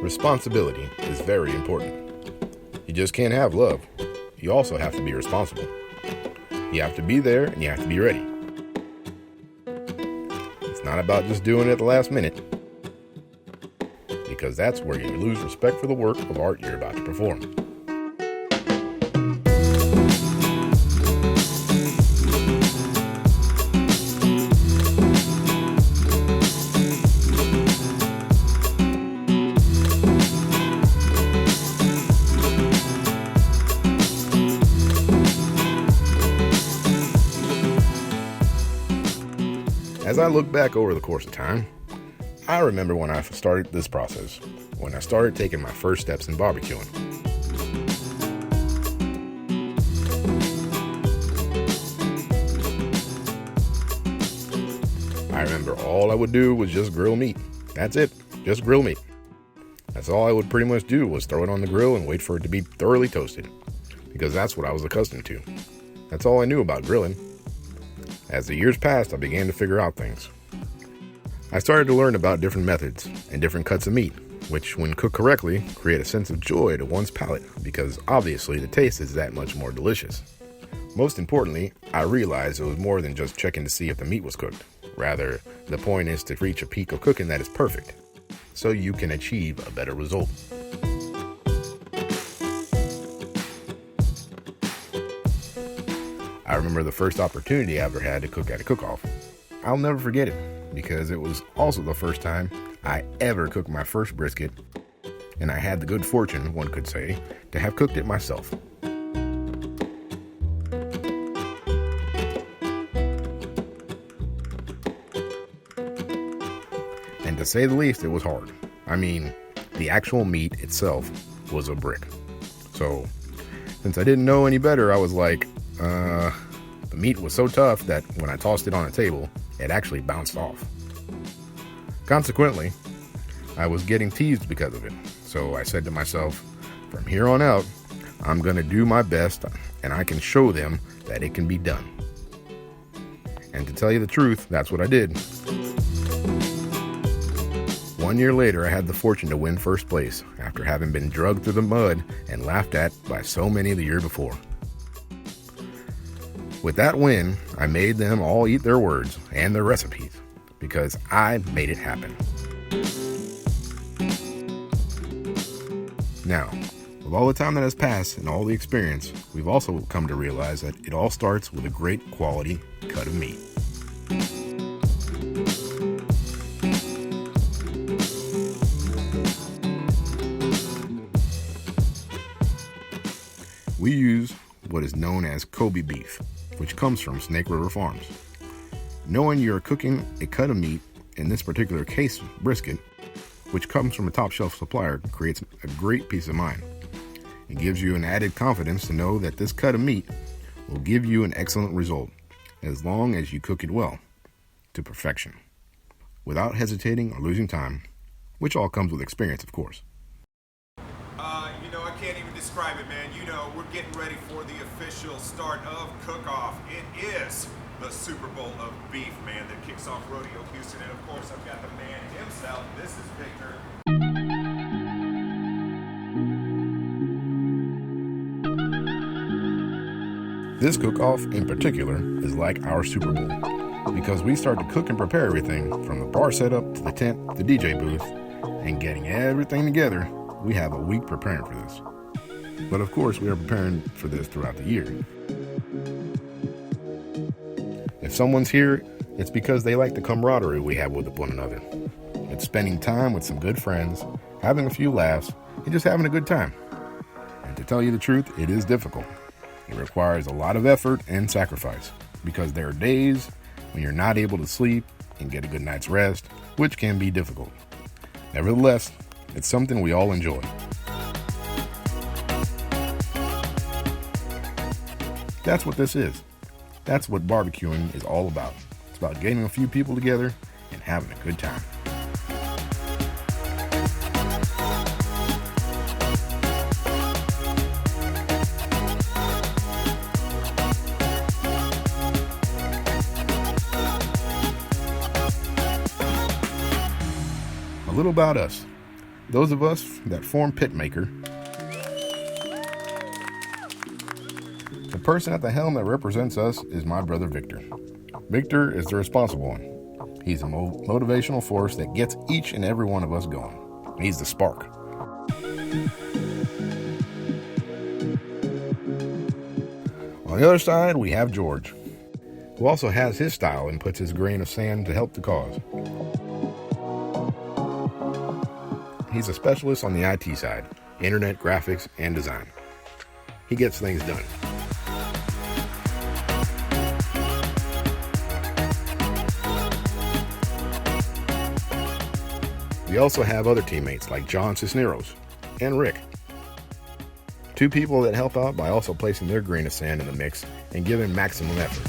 Responsibility is very important. You just can't have love. You also have to be responsible. You have to be there and you have to be ready. It's not about just doing it at the last minute, because that's where you lose respect for the work of art you're about to perform. As I look back over the course of time, I remember when I started this process, when I started taking my first steps in barbecuing. I remember all I would do was just grill meat. That's it, just grill meat. That's all I would pretty much do, was throw it on the grill and wait for it to be thoroughly toasted, because that's what I was accustomed to. That's all I knew about grilling. As the years passed, I began to figure out things. I started to learn about different methods and different cuts of meat, which, when cooked correctly, create a sense of joy to one's palate, because obviously the taste is that much more delicious. Most importantly, I realized it was more than just checking to see if the meat was cooked. Rather, the point is to reach a peak of cooking that is perfect, so you can achieve a better result. I remember the first opportunity I ever had to cook at a cook-off. I'll never forget it, because it was also the first time I ever cooked my first brisket, and I had the good fortune, one could say, to have cooked it myself. And to say the least, it was hard. I mean, the actual meat itself was a brick. So, since I didn't know any better, I was like, the meat was so tough that when I tossed it on a table, it actually bounced off. Consequently, I was getting teased because of it. So I said to myself, from here on out, I'm going to do my best, and I can show them that it can be done. And to tell you the truth, that's what I did. 1 year later, I had the fortune to win first place after having been dragged through the mud and laughed at by so many the year before. With that win, I made them all eat their words and their recipes, because I made it happen. Now, with all the time that has passed and all the experience, we've also come to realize that it all starts with a great quality cut of meat. We use what is known as Kobe beef, which comes from Snake River Farms. Knowing you're cooking a cut of meat, in this particular case brisket, which comes from a top shelf supplier, creates a great peace of mind. It gives you an added confidence to know that this cut of meat will give you an excellent result, as long as you cook it well, to perfection, without hesitating or losing time, which all comes with experience, of course. I can't even describe it, man. We're getting ready for the official start of Cook-Off. It is the Super Bowl of beef, man, that kicks off Rodeo Houston. And of course, I've got the man himself. This is Victor. This cook-off in particular is like our Super Bowl, because we start to cook and prepare everything from the bar setup to the tent, the DJ booth, and getting everything together. We have a week preparing for this. But of course, we are preparing for this throughout the year. If someone's here, it's because they like the camaraderie we have with one another. It's spending time with some good friends, having a few laughs, and just having a good time. And to tell you the truth, it is difficult. It requires a lot of effort and sacrifice, because there are days when you're not able to sleep and get a good night's rest, which can be difficult. Nevertheless, it's something we all enjoy. That's what this is. That's what barbecuing is all about. It's about getting a few people together and having a good time. A little about us. Those of us that form Pitmaker, the person at the helm that represents us is my brother Victor. Victor is the responsible one. He's a motivational force that gets each and every one of us going. He's the spark. On the other side, we have George, who also has his style and puts his grain of sand to help the cause. He's a specialist on the IT side, internet, graphics, and design. He gets things done. We also have other teammates like John Cisneros and Rick. Two people that help out by also placing their grain of sand in the mix and giving maximum effort.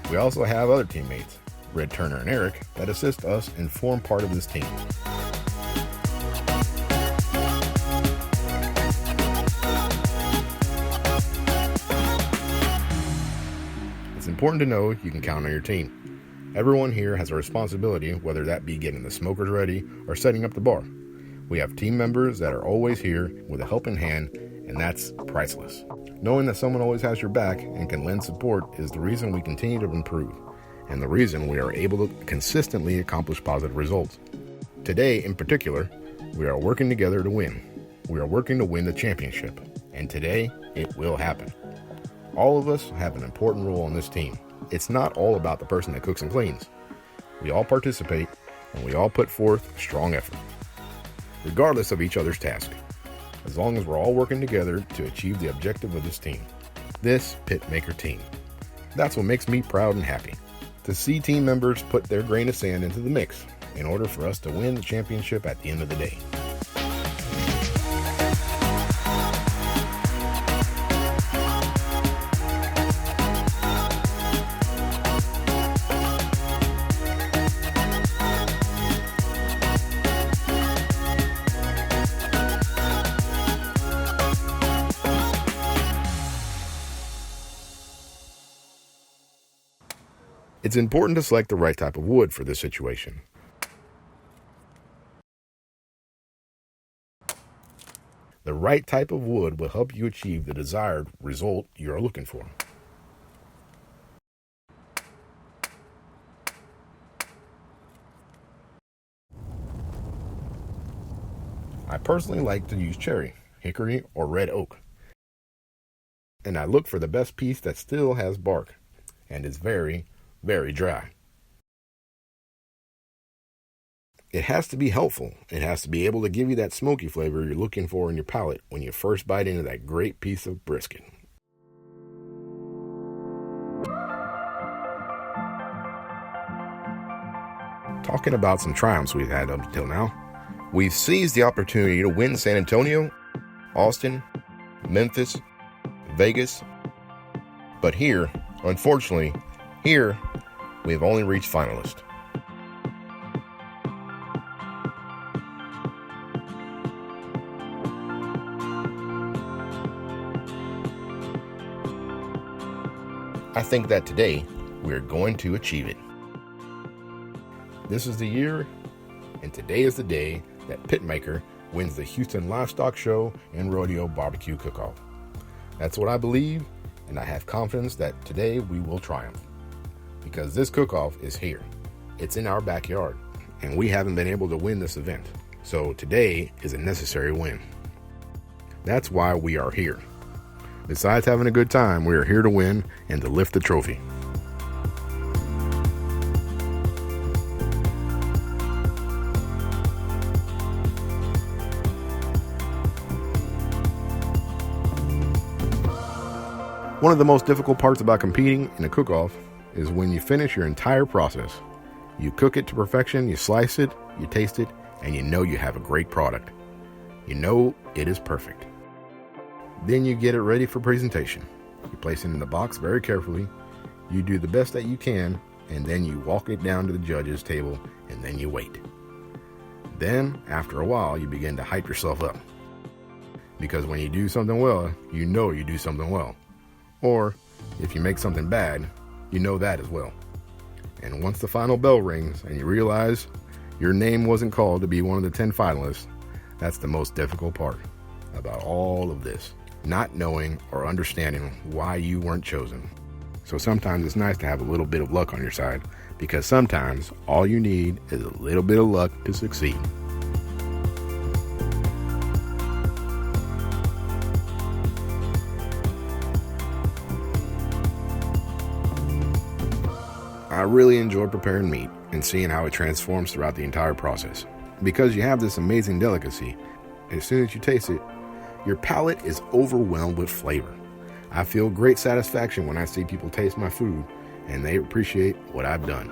We also have other teammates, Red Turner and Eric, that assist us and form part of this team. It's important to know you can count on your team. Everyone here has a responsibility, whether that be getting the smokers ready or setting up the bar. We have team members that are always here with a helping hand, and that's priceless. Knowing that someone always has your back and can lend support is the reason we continue to improve, and the reason we are able to consistently accomplish positive results. Today, in particular, we are working together to win. We are working to win the championship, and today, it will happen. All of us have an important role on this team. It's not all about the person that cooks and cleans. We all participate, and we all put forth strong effort, regardless of each other's task, as long as we're all working together to achieve the objective of this team, this Pitmaker team. That's what makes me proud and happy, to see team members put their grain of sand into the mix in order for us to win the championship at the end of the day. It's important to select the right type of wood for this situation. The right type of wood will help you achieve the desired result you're looking for. I personally like to use cherry, hickory, or red oak. And I look for the best piece that still has bark and is very dry. It has to be helpful. It has to be able to give you that smoky flavor you're looking for in your palate when you first bite into that great piece of brisket. Talking about some triumphs we've had up until now, we've seized the opportunity to win San Antonio, Austin, Memphis, Vegas, but here, unfortunately, we have only reached finalist. I think that today we are going to achieve it. This is the year, and today is the day that Pitmaker wins the Houston Livestock Show and Rodeo BBQ Cook-off. That's what I believe, and I have confidence that today we will triumph. Because this cook-off is here. It's in our backyard, and we haven't been able to win this event. So today is a necessary win. That's why we are here. Besides having a good time, we are here to win and to lift the trophy. One of the most difficult parts about competing in a cook-off is when you finish your entire process. You cook it to perfection, you slice it, you taste it, and you know you have a great product. You know it is perfect. Then you get it ready for presentation. You place it in the box very carefully, you do the best that you can, and then you walk it down to the judge's table, and then you wait. Then, after a while, you begin to hype yourself up. Because when you do something well, you know you do something well. Or, if you make something bad, you know that as well. And once the final bell rings and you realize your name wasn't called to be one of the 10 finalists, that's the most difficult part about all of this. Not knowing or understanding why you weren't chosen. So sometimes it's nice to have a little bit of luck on your side, because sometimes all you need is a little bit of luck to succeed. I really enjoy preparing meat and seeing how it transforms throughout the entire process. Because you have this amazing delicacy, as soon as you taste it, your palate is overwhelmed with flavor. I feel great satisfaction when I see people taste my food and they appreciate what I've done.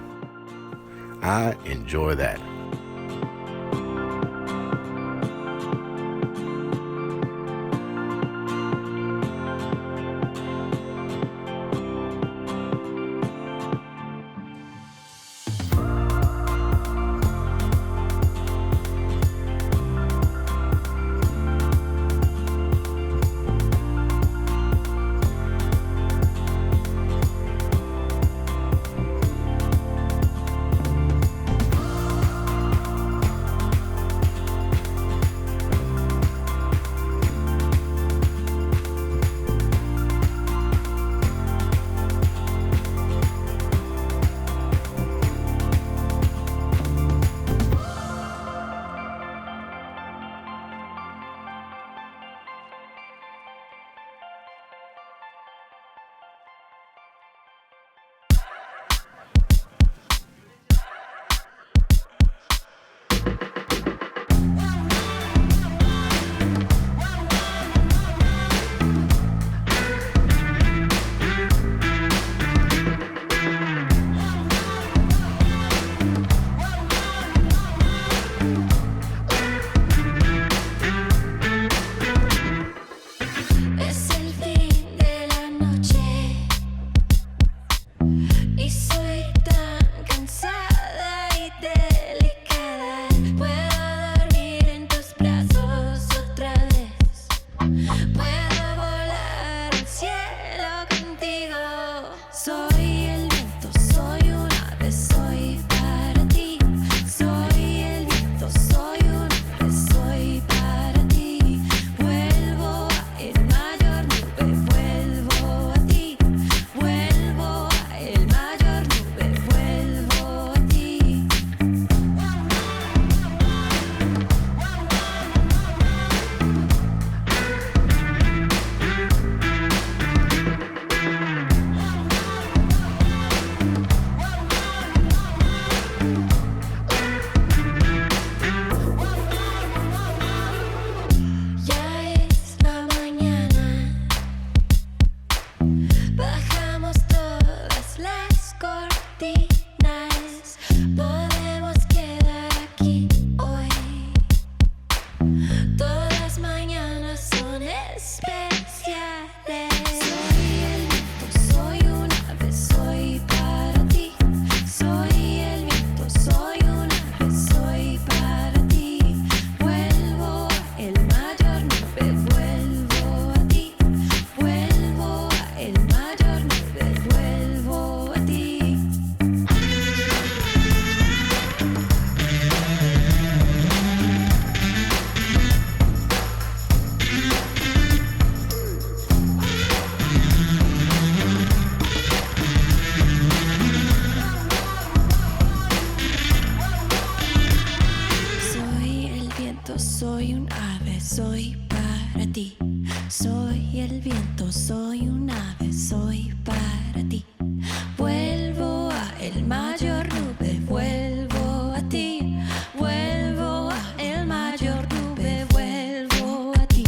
I enjoy that. Soy un ave, soy para ti. Soy el viento, soy un ave, soy para ti. Vuelvo a el mayor nube, vuelvo a ti. Vuelvo a el mayor nube, vuelvo a ti.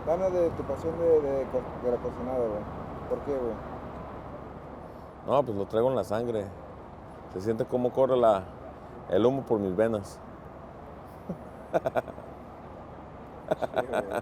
Dame de tu pasión de la cocinada, güey. ¿Por qué, güey? No, pues lo traigo en la sangre. Se siente como corre el humo por mis venas. Sí, güey.